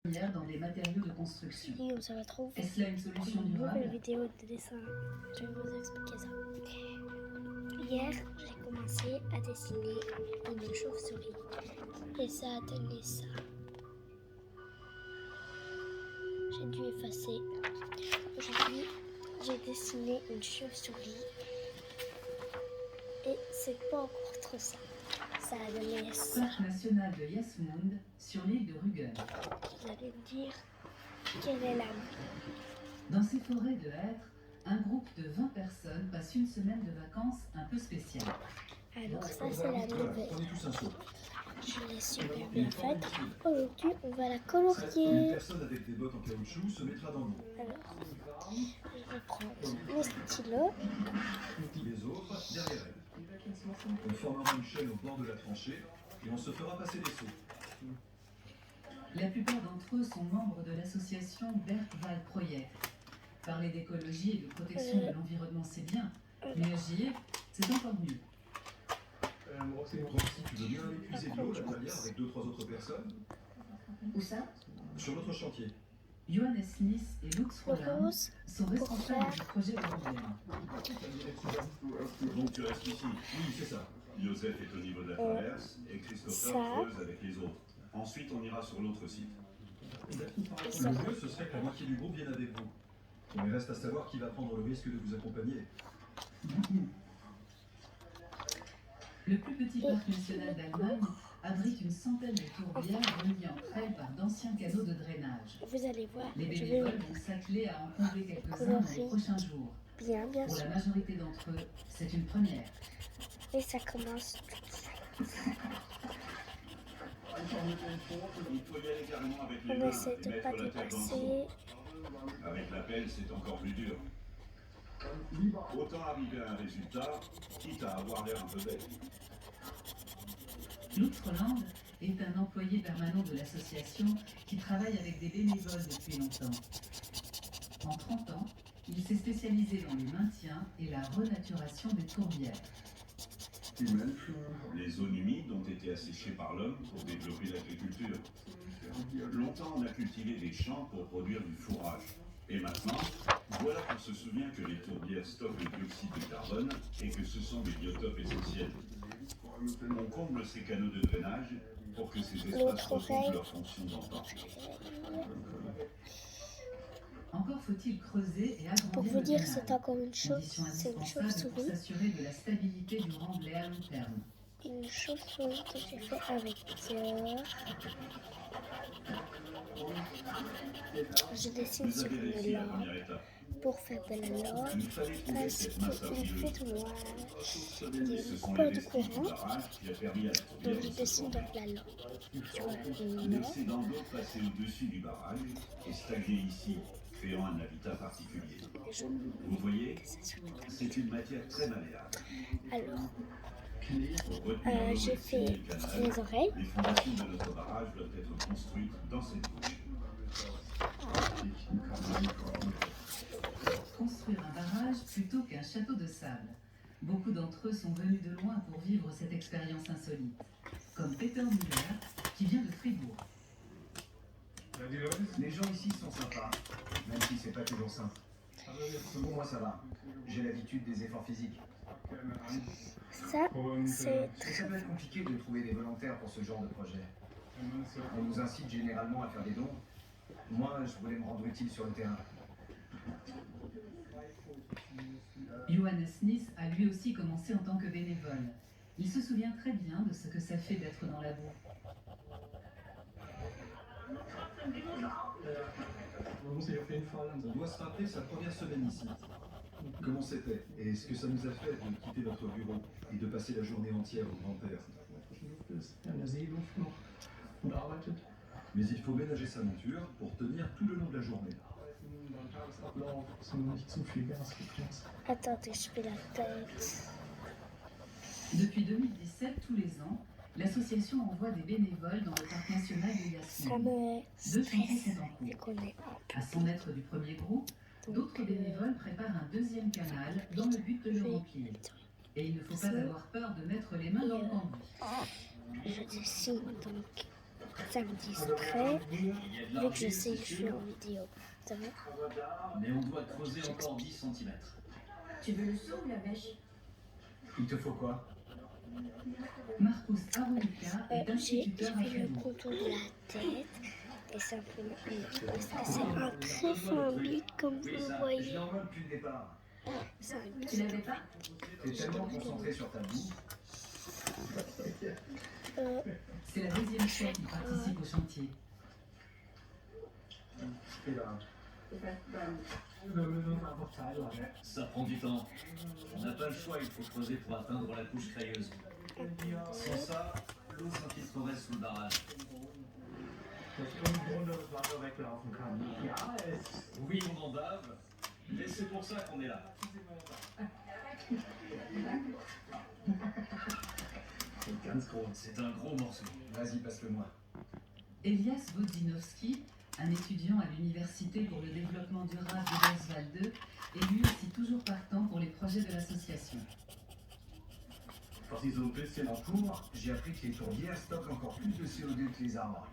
dans les matériaux de construction. Et on se retrouve Est-ce là une solution une nouvelle durable? vidéo de dessin. Je vais vous expliquer ça. Hier, j'ai commencé à dessiner une chauve-souris et ça a donné ça. J'ai dû effacer. Aujourd'hui, j'ai dessiné une chauve-souris et c'est pas encore trop ça. Ça a donné ça. Parc national de Jasmund sur l'île de Rügen. Vous allez me dire quelle est la Dans ces forêts de hêtres, un groupe de 20 personnes passe une semaine de vacances un peu spéciale. Alors ça c'est la nouvelle. Prenez tous un saut. Je l'ai super bien faite. Aujourd'hui on va la Une colorier. personne avec des bottes en caoutchouc se mettra dans l'eau. Alors je vais prendre mon stylo. Les autres derrière elle. On formera une chaîne au bord de la tranchée et on se fera passer des sauts. La plupart d'entre eux sont membres de l'association Bergwald Project. Parler d'écologie et de protection de l'environnement, c'est bien, mais agir, c'est encore mieux. Donc si tu veux bien aller puiser de l'eau, la talière avec 2-3 autres personnes, Où ça? sur notre chantier. Johannes Smith et Lux Le Roland rose sont responsables du projet européen. Donc tu restes ici. Oui, c'est ça. Joseph est au niveau de la traverse et Christopher ça. creuse avec les autres. Ensuite, on ira sur l'autre site. et ça. Le mieux, ce serait que la moitié du groupe vienne avec vous. Mais il reste à savoir qui va prendre le risque de vous accompagner. Le plus petit parc national d'Allemagne abrite une centaine de tourbières reliées entre elles par d'anciens canaux de drainage. Vous allez voir, Les je vais bénévoles vont s'atteler à en combler quelques-uns dans les prochains jours. bien Pour sûr. la majorité d'entre eux, c'est une première. Et ça commence tout de suite. Il faut y aller carrément avec les On mains essaie et de mettre pas la terre dans le dépasser. fond. Avec la pelle, c'est encore plus dur. Autant arriver à un résultat, quitte à avoir l'air un peu bête. Lutz Roland est un employé permanent de l'association qui travaille avec des bénévoles depuis longtemps. En 30 ans, il s'est spécialisé dans le maintien et la renaturation des tourbières. Les zones humides ont été asséchées par l'homme pour développer l'agriculture. Longtemps, on a cultivé des champs pour produire du fourrage. Et maintenant, voilà qu'on se souvient que les tourbières stockent le dioxyde de carbone et que ce sont des biotopes essentiels. On comble ces canaux de drainage pour que ces espaces L'autre retrouvent oreille. leur fonction d'antan. Encore faut-il creuser et agrandir Pour vous le dire, drainage, c'est encore une condition c'est une indispensable pour chauve-souris. s'assurer de la stabilité du remblai à long terme. Une chauve-souris que j'ai fait avec je dessine Vous sur avez une réussi la lampe première étape. pour faire de la lampe Il fallait trouver parce cette masse qu'il fait argileuse. tout noir. Ce Il y a sont beaucoup les de vestiges du courant, barrage qui a permis à la tourbière donc de je se dessine former. donc la lampe sur une lampe. L'excédent d'eau passé au-dessus du barrage est stagné ici, créant un habitat particulier. Vous voyez, c'est une matière très malléable. Alors, Pour retenir l'eau j'ai et sceller fait le canal, les oreilles. les fondations de notre barrage doivent être construites dans cette couche. Construire un barrage plutôt qu'un château de sable. Beaucoup d'entre eux sont venus de loin pour vivre cette expérience insolite. Comme Peter Müller, qui vient de Fribourg. Les gens ici sont sympas, même si c'est pas toujours simple. Pour moi, ça va. J'ai l'habitude des efforts physiques. Ça, c'est Mais ça peut être compliqué de trouver des volontaires pour ce genre de projet. On nous incite généralement à faire des dons. Moi, je voulais me rendre utile sur le terrain. Johannes Smith a lui aussi commencé en tant que bénévole. Il se souvient très bien de ce que ça fait d'être dans la boue. On doit se rappeler sa première semaine ici. Comment c'était et ce que ça nous a fait de quitter notre bureau et de passer la journée entière au grand-père. Mais il faut ménager sa monture pour tenir tout le long de la journée. Attendez, je fais la tête. Depuis 2017, tous les ans, l'association envoie des bénévoles dans le parc national de Ça Jasmine. me Deux chantiers stresse sont en vu cours. qu'on est À 100 mètres du premier groupe, d'autres bénévoles préparent un deuxième canal dans le but de le remplir. Et il ne faut pas avoir peur de mettre les mains dans le cambouis. je dessine donc Ça me distrait, vu que je sais que je suis en vidéo. Ça va? Mais on doit creuser encore 10 cm. Tu veux le seau ou la bêche? Il te faut quoi? Marcus Aronica est J'ai instituteur à fait le Fribourg. contour de la tête et simplement parce que c'est un très fin but comme vous Oui, le ça, je voyez. l'envoie depuis le départ. C'est un Tu l'avais pas? T'es tellement concentré sur ta boue. C'est la deuxième fois qu'il participe au chantier. Et là, ça prend du temps. On n'a pas le choix, il faut creuser pour atteindre la couche crayeuse. Sans ça, l'eau s'infiltrerait sous le barrage. Oui, on en bave, mais c'est pour ça qu'on est là. C'est un gros morceau. Vas-y, passe-le-moi. Elias Wodzinowski, un étudiant à l'Université pour le développement durable de Greifswald, est lui aussi toujours partant pour les projets de l'association. Quand ils ont pesté la tour, j'ai appris que les tourbières stockent encore plus de CO2 que les arbres.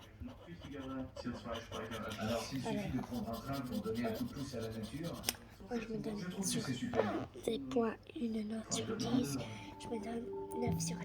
Alors s'il suffit de prendre un train pour donner un coup de pouce à la nature, Moi, je me donne je trouve que sur c'est super. des points une note sur 10. Je me donne 9 sur 10.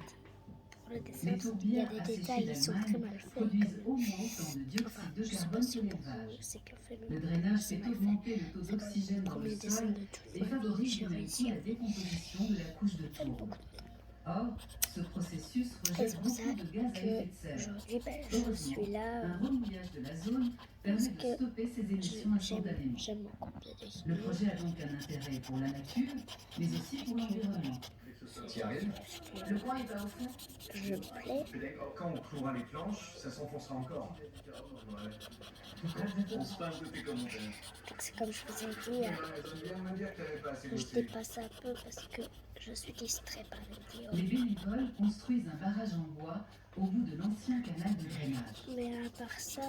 Pour le dessin, Les il y a tourbières des asséchées détails qui sont très d'Allemagne mal faits. produisent au moins autant de Enfin, dioxyde de je sais pas carbone si que pour vous, l'élevage. c'est qu'en fait, Le drainage c'est fait mal fait. augmenter le taux C'est d'oxygène le dans le premier dessin sol de toute et ma vie. favorise J'ai du même réussi coup à la décomposition de la couche de faire tour. beaucoup de temps. Or, ce processus Et rejette c'est pour ça beaucoup de gaz à effet de serre. qu'aujourd'hui, je Heureusement, suis là. un remouillage de la zone permet de stopper ces émissions instantanément. J'aime mon cours de dessin. Le projet a donc un intérêt pour la nature, mais aussi pour l'environnement. T'y arrives? Le coin est pas au fond? Je me plais. Quand on clouera les planches, ça s'enfoncera encore. On se passe de tes commentaires. C'est comme je vous ai dit, Ils viennent me dire que t'avais pas assez je bossé. dépasse un peu parce que je suis distrait par la vidéo. Les bénévoles construisent un barrage en bois au bout de l'ancien canal de drainage. Mais à part ça,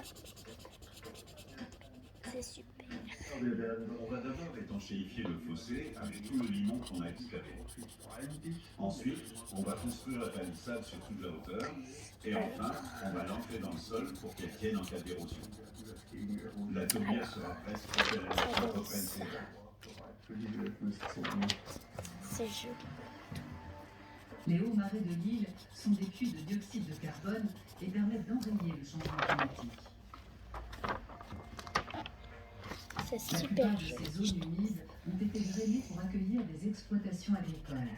c'est super. On va d'abord étanchéifier le fossé avec tout le limon qu'on a excavé. Ensuite, on va construire la palissade sur toute la hauteur. Et enfin, on va l'ancrer dans le sol pour qu'elle tienne en cas d'érosion. La tourbière sera presque prête à la reprenne ses ailes. C'est joli. Les hauts marais de l'île sont des puits de dioxyde de carbone et permettent d'enrayer le changement climatique. C'est La super plupart de joli. ces zones humides ont été drainées pour accueillir des exploitations agricoles.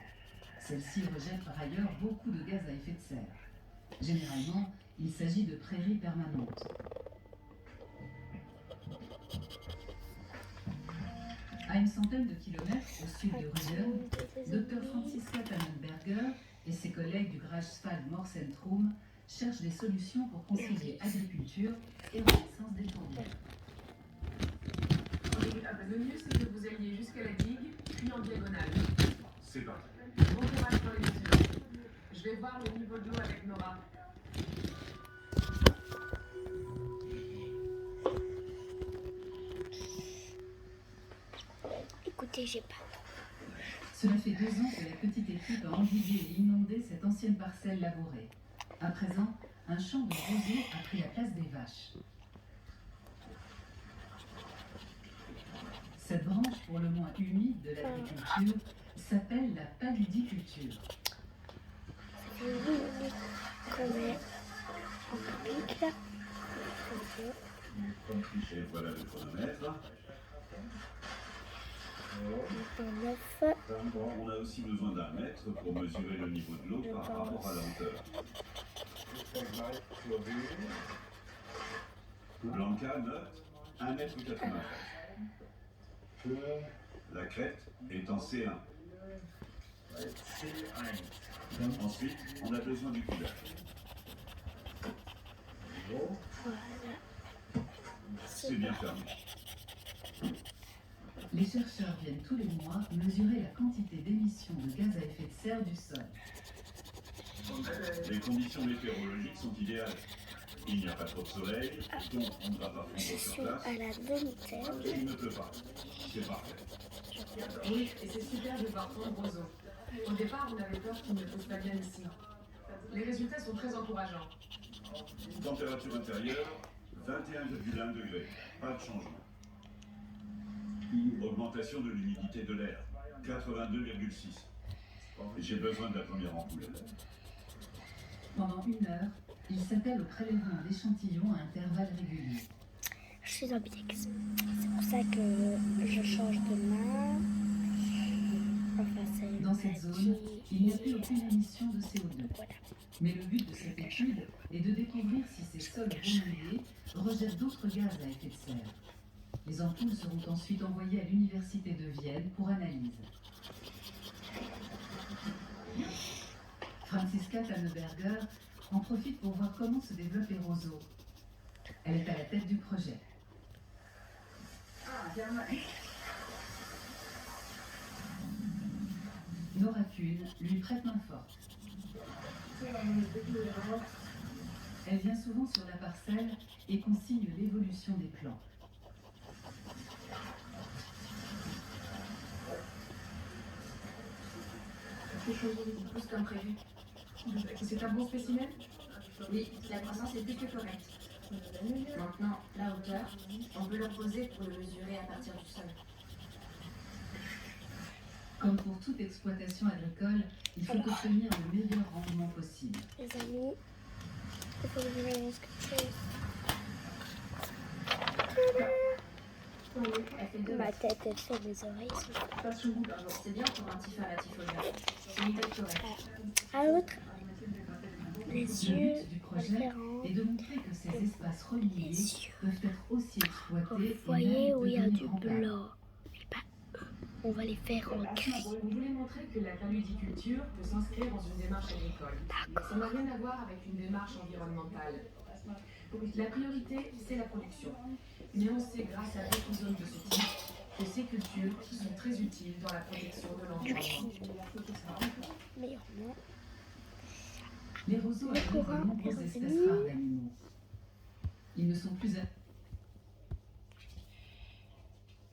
Celles-ci rejettent par ailleurs beaucoup de gaz à effet de serre. Généralement, il s'agit de prairies permanentes. À une centaine de kilomètres au sud de Rügen, Dr Franziska Tannenberger et ses collègues du Greifswald Moorzentrum cherchent des solutions pour concilier agriculture et renaissance des tourbières. Le mieux, c'est que vous alliez jusqu'à la digue, puis en diagonale. C'est parti. Bon courage pour les mesures. Je vais voir le niveau de l'eau avec Nora. Écoutez, j'ai pas. Cela fait 2 ans que la petite équipe a endigué et inondé cette ancienne parcelle labourée. À présent, un champ de roseaux a pris la place des vaches. Cette branche pour le moins humide de l'agriculture s'appelle la paludiculture. C'est joli comme en public là. Et voilà le chronomètre. Un 9. On a aussi besoin d'un mètre pour mesurer le niveau de l'eau par rapport à la hauteur. Blanca note 1,93 m. La crête est en C1. Ensuite, on a besoin du coulage. Voilà. C'est bien fermé. Les chercheurs viennent tous les mois mesurer la quantité d'émissions de gaz à effet de serre du sol. Les conditions météorologiques sont idéales. Il n'y a pas trop de soleil, donc on ne va pas Je fondre suis sur place. à la demi-terre. Et il ne pleut pas. C'est parfait. Oui, et c'est super de voir tant de roseaux. Au départ, on avait peur qu'il ne pousse pas bien ici. Les résultats sont très encourageants. Température intérieure, 21,1 degrés. Pas de changement. Augmentation de l'humidité de l'air, 82,6. J'ai besoin de la première ampoule. Pendant 1 heure, il s'attelle au prélèvement d'échantillons à intervalles réguliers. Je suis ambidex. C'est pour ça que je change de main. Enfin, c'est une Dans cette zone, maladie. il n'y a plus aucune émission de CO2. Voilà. Mais le but de cette étude est de découvrir si ces sols renouvelés rejettent d'autres gaz à effet de serre. Les ampoules seront ensuite envoyées à l'université de Vienne pour analyse. Franziska Tanneberger en profite pour voir comment se développent les roseaux. Elle est à la tête du projet. Nora Kuhn lui prête main forte. Elle vient souvent sur la parcelle et consigne l'évolution des plants. Les choses vont plus comme prévu. C'est un bon spécimen? Oui, la croissance est plus que correcte. Maintenant, la hauteur, on peut le poser pour le mesurer à partir du sol. Comme pour toute exploitation agricole, il faut obtenir le meilleur rendement possible. Les amis, il faut que je vous annonce quelque chose. Elle fait deux. Ma tête est faite, mes oreilles sont C'est bien pour un tif à la tifolière. C'est une taille correcte. à l'autre. Les Le yeux but du projet différents. est de montrer que ces espaces reliés Les yeux. peuvent être aussi exploités Vous et voyez même où il y a devenir du rentables. blanc. Mais pas eux. On va les faire en gris. On voulait montrer que la paludiculture peut s'inscrire dans une démarche agricole. Ça n'a rien à voir avec une démarche environnementale. La priorité, c'est la production. Mais on sait, grâce à d'autres zones de ce type, que ces cultures sont très utiles dans la protection de Du l'environnement. gris. Meilleurement. Les roseaux Les abritent courants, de nombreuses les espèces amis. rares d'animaux. Ils ne sont plus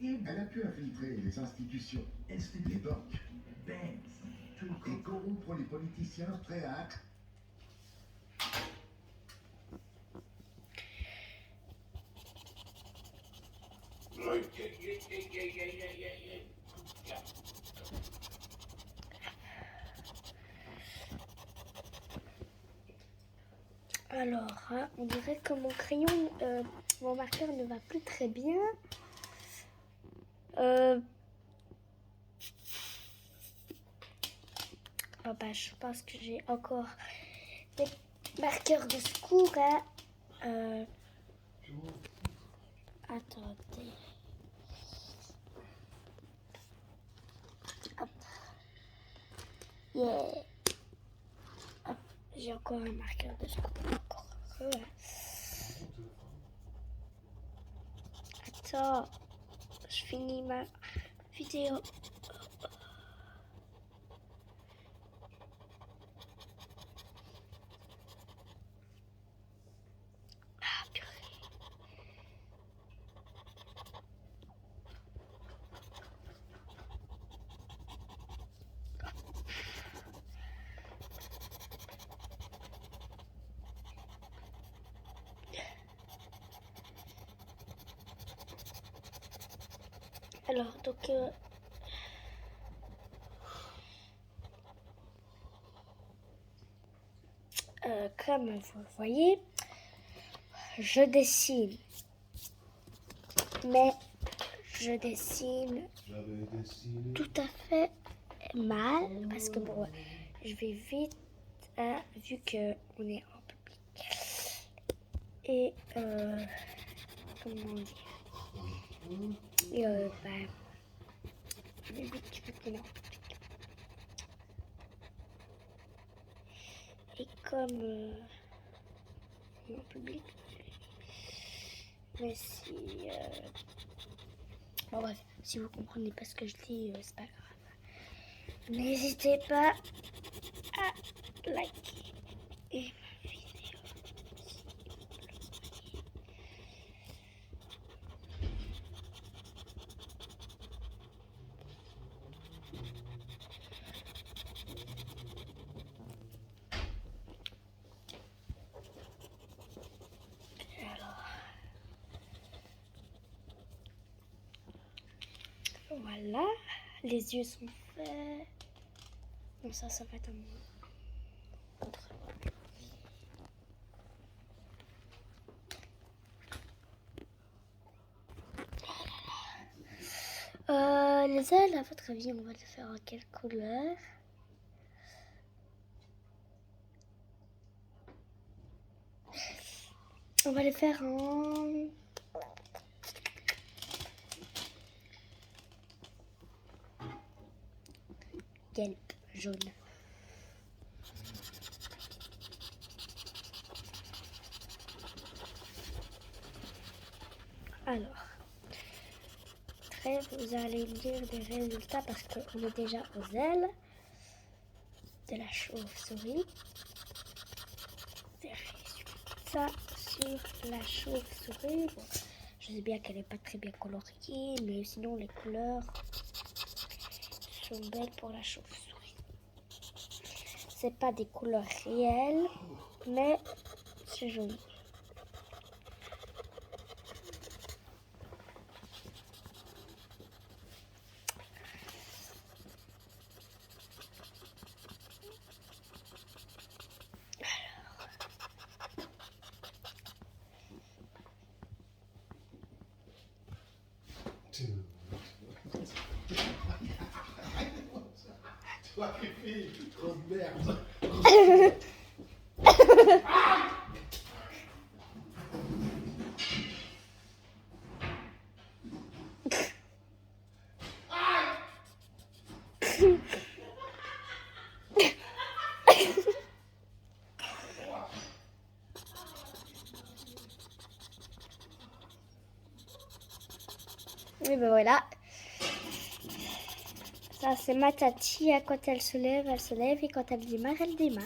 Elle a pu infiltrer les institutions, les banques, et corrompre les politiciens prêts à... Alors, hein, on dirait que mon crayon, mon marqueur ne va plus très bien. Oh bah, je pense que j'ai encore des marqueurs de secours. Hein. Attendez. Hop. Yeah. Hop. J'ai encore un marqueur de secours. Encore heureux. Hein. Attends. Je finis ma vidéo. Ah, purée. Alors, donc, comme vous le voyez, je dessine, mais je dessine tout à fait mal, parce que bon, je vais vite, hein, vu qu'on est en public. Et, comment dire? Et ben, je vais vite, vu qu'on est en public. Et comme on est en public, mais si, bon bref, si vous comprenez pas ce que je dis, c'est pas grave. N'hésitez pas à liker et ma vidéo. Voilà, les yeux sont faits. Bon, ça va être à moi. Les ailes, à votre avis, on va les faire en quelle couleur? On va les faire en... Yelp, jaune. Alors, vous allez me dire des résultats parce qu'on est déjà aux ailes de la chauve-souris. Des résultats sur la chauve-souris. Bon, je sais bien qu'elle n'est pas très bien coloriée, mais sinon les couleurs sont belles pour la chauve-souris. C'est pas des couleurs réelles, mais c'est joli. Toi qui fais grosse merde. Oui, ben voilà. Ça, c'est ma tati. Quand elle se lève, et quand elle démarre, elle démarre.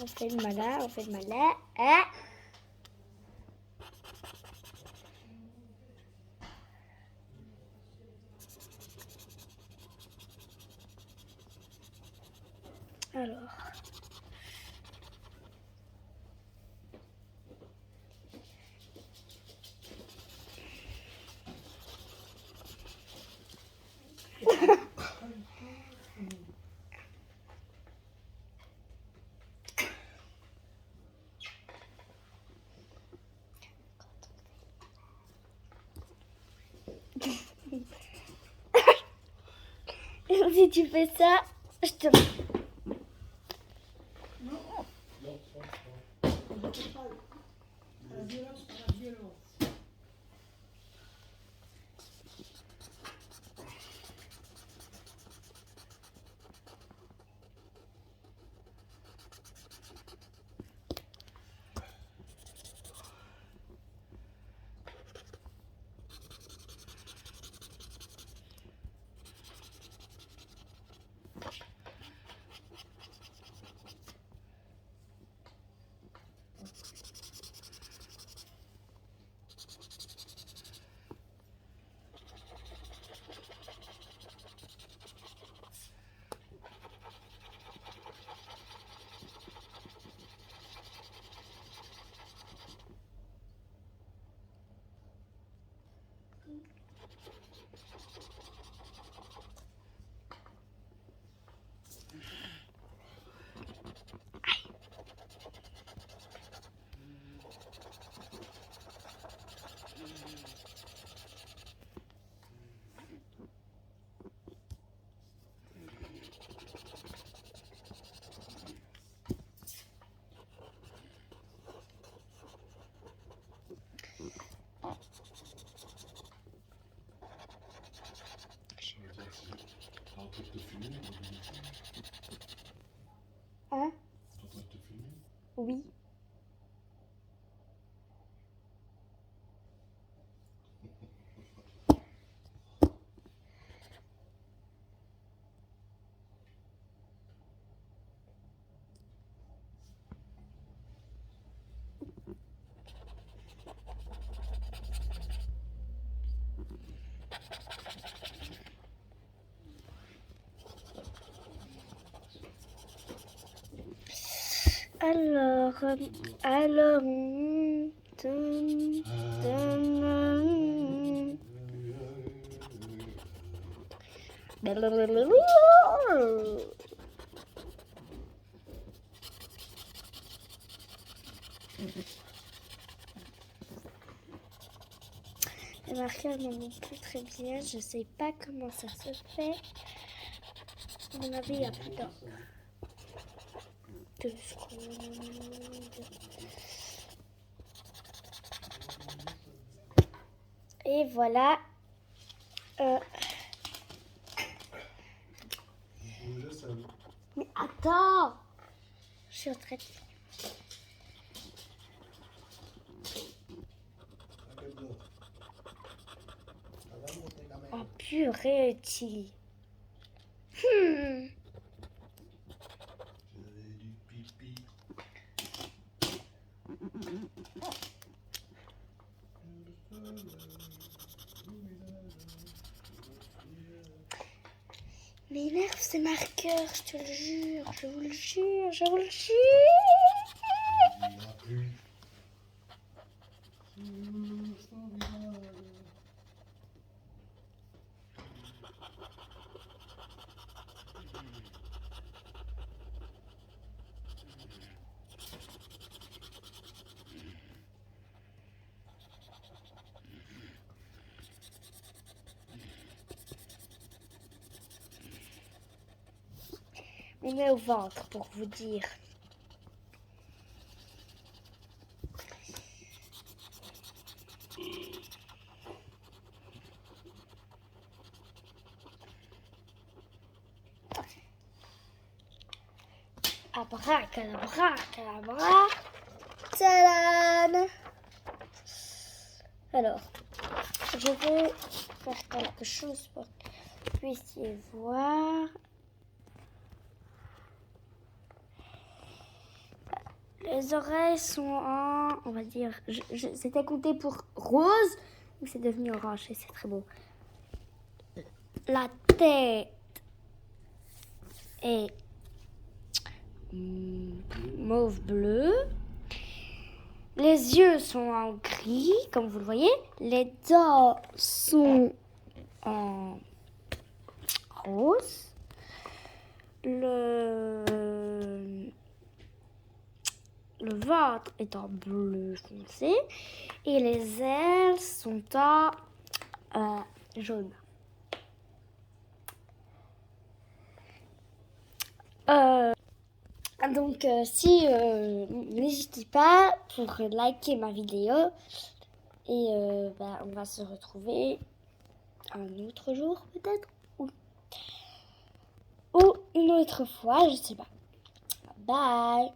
On fait le malin, on fait le malin. Hein? Alors. Si tu fais ça, je te... Hein? Oui. Alors, Dun, dun. Les marqueurs ne vont plus très bien, je sais pas comment ça se fait. À mon avis, il y a plus d'encre. 2 secondes. Et voilà. Mais attends, je suis en train de... Oh purée, Tilly. M'énerve ces marqueurs, je te le jure, je vous le jure, je vous le jure. On met au ventre pour vous dire. Abracadabra, cadabra. Tadam! Alors, je vais faire quelque chose pour que vous puissiez voir. Les oreilles sont en, on va dire, c'était compté pour rose, mais c'est devenu orange et c'est très beau. La tête est mauve bleu. Les yeux sont en gris, comme vous le voyez. Les dents sont en rose. Le ventre est en bleu foncé et les ailes sont en jaune. Donc, n'hésitez pas pour liker ma vidéo et on va se retrouver un autre jour peut-être ou une autre fois, je sais pas. Bye.